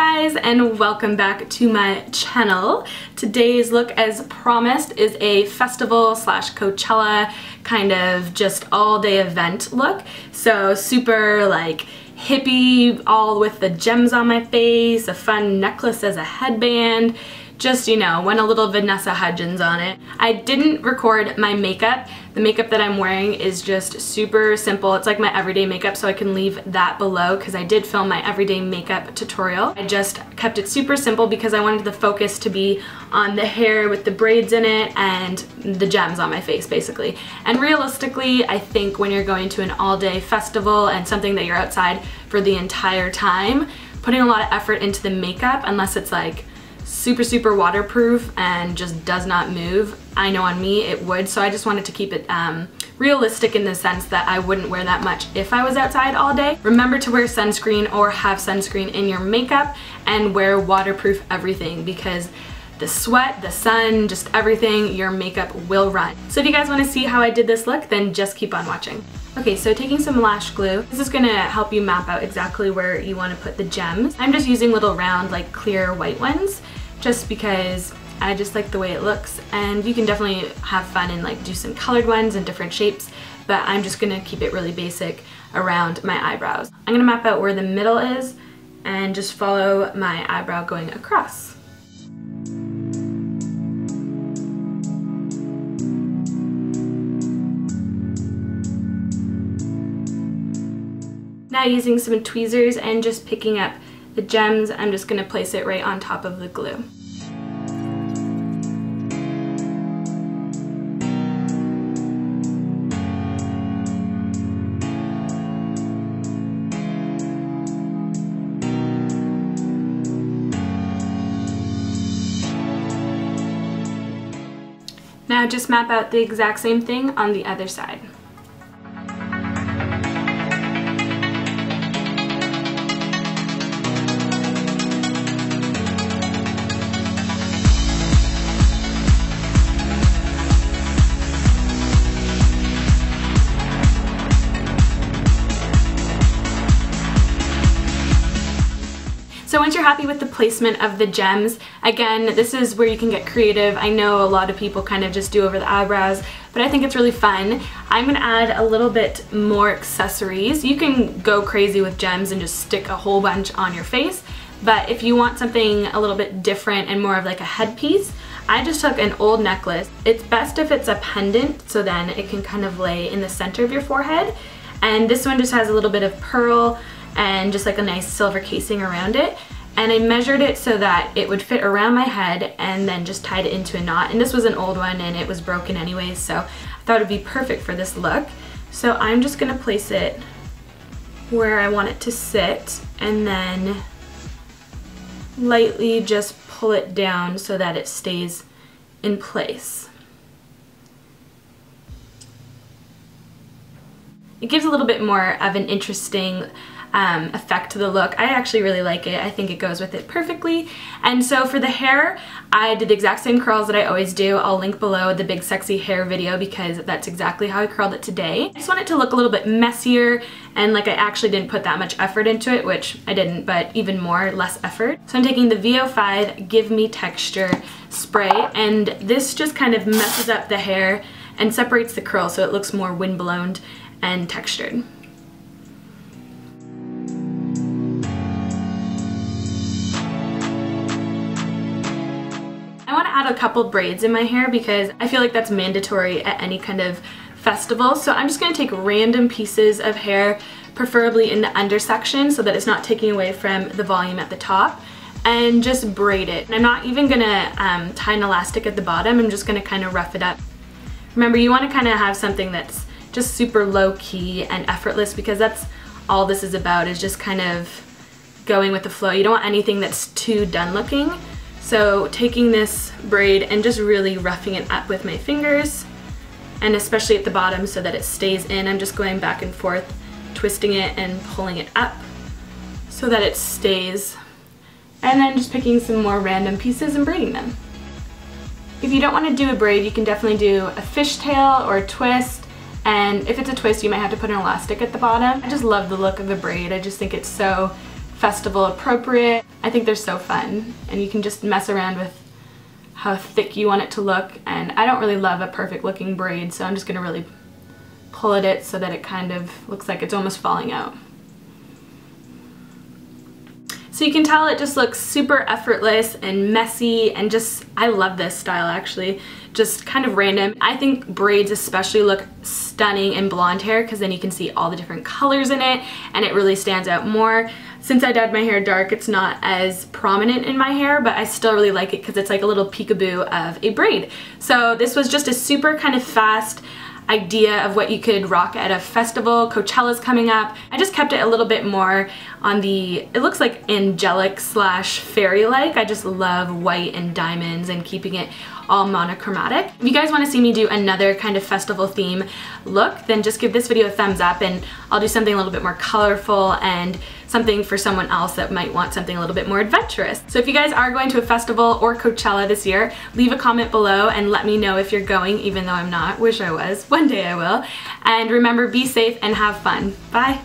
guys, and welcome back to my channel. Today's look, as promised, is a festival slash Coachella kind of just all day event look. So super like hippie, all with the gems on my face, a fun necklace as a headband. Just, you know, went a little Vanessa Hudgens on it. I didn't record my makeup. The makeup that I'm wearing is just super simple. It's like my everyday makeup, so I can leave that below because I did film my everyday makeup tutorial. I just kept it super simple because I wanted the focus to be on the hair with the braids in it and the gems on my face, basically. And realistically, I think when you're going to an all-day festival and something that you're outside for the entire time, putting a lot of effort into the makeup, unless it's like super waterproof and just does not move. I know on me it would, so I just wanted to keep it realistic in the sense that I wouldn't wear that much if I was outside all day. Remember to wear sunscreen or have sunscreen in your makeup and wear waterproof everything because the sweat, the sun, just everything, your makeup will run. So if you guys want to see how I did this look, then just keep on watching. Okay, so taking some lash glue, this is going to help you map out exactly where you want to put the gems. I'm just using little round, like clear white ones, just because I just like the way it looks, and you can definitely have fun and like do some colored ones in different shapes, but I'm just gonna keep it really basic around my eyebrows. I'm gonna map out where the middle is and just follow my eyebrow going across. Now using some tweezers and just picking up the gems, I'm just going to place it right on top of the glue. Now just map out the exact same thing on the other side. So once you're happy with the placement of the gems, again, this is where you can get creative. I know a lot of people kind of just do over the eyebrows, but I think it's really fun. I'm gonna add a little bit more accessories. You can go crazy with gems and just stick a whole bunch on your face, but if you want something a little bit different and more of like a headpiece, I just took an old necklace. It's best if it's a pendant, so then it can kind of lay in the center of your forehead. And this one just has a little bit of pearl and just like a nice silver casing around it, and I measured it so that it would fit around my head and then just tied it into a knot. And this was an old one and it was broken anyways, so I thought it would be perfect for this look. So I'm just gonna place it where I want it to sit and then lightly just pull it down so that it stays in place. It gives a little bit more of an interesting effect to the look. I actually really like it. I think it goes with it perfectly. And so for the hair, I did the exact same curls that I always do. I'll link below the big sexy hair video because that's exactly how I curled it today. I just want it to look a little bit messier and like I actually didn't put that much effort into it, which I didn't, but even more, less effort. So I'm taking the VO5 Give Me Texture spray, and this just kind of messes up the hair and separates the curl so it looks more windblown and textured. I want to add a couple braids in my hair because I feel like that's mandatory at any kind of festival. So I'm just going to take random pieces of hair, preferably in the undersection so that it's not taking away from the volume at the top, and just braid it. And I'm not even going to tie an elastic at the bottom. I'm just going to kind of rough it up. Remember, you want to kind of have something that's just super low-key and effortless because that's all this is about, is just kind of going with the flow. You don't want anything that's too done looking. So taking this braid and just really roughing it up with my fingers, and especially at the bottom so that it stays in, I'm just going back and forth, twisting it and pulling it up so that it stays, and then just picking some more random pieces and braiding them. If you don't want to do a braid, you can definitely do a fishtail or a twist, and if it's a twist you might have to put an elastic at the bottom. I just love the look of the braid. I just think it's so festival appropriate. I think they're so fun, and you can just mess around with how thick you want it to look, and I don't really love a perfect looking braid, so I'm just gonna really pull at it so that it kind of looks like it's almost falling out. So you can tell it just looks super effortless and messy, and just, I love this style actually, just kind of random. I think braids especially look stunning in blonde hair because then you can see all the different colors in it and it really stands out more. Since I dyed my hair dark, it's not as prominent in my hair, but I still really like it because it's like a little peekaboo of a braid. So this was just a super kind of fast idea of what you could rock at a festival. Coachella's coming up. I just kept it a little bit more on the, it looks like angelic slash fairy-like. I just love white and diamonds and keeping it all monochromatic. If you guys want to see me do another kind of festival theme look, then just give this video a thumbs up and I'll do something a little bit more colorful and something for someone else that might want something a little bit more adventurous. So if you guys are going to a festival or Coachella this year, leave a comment below and let me know if you're going, even though I'm not. Wish I was. One day I will. And remember, be safe and have fun. Bye.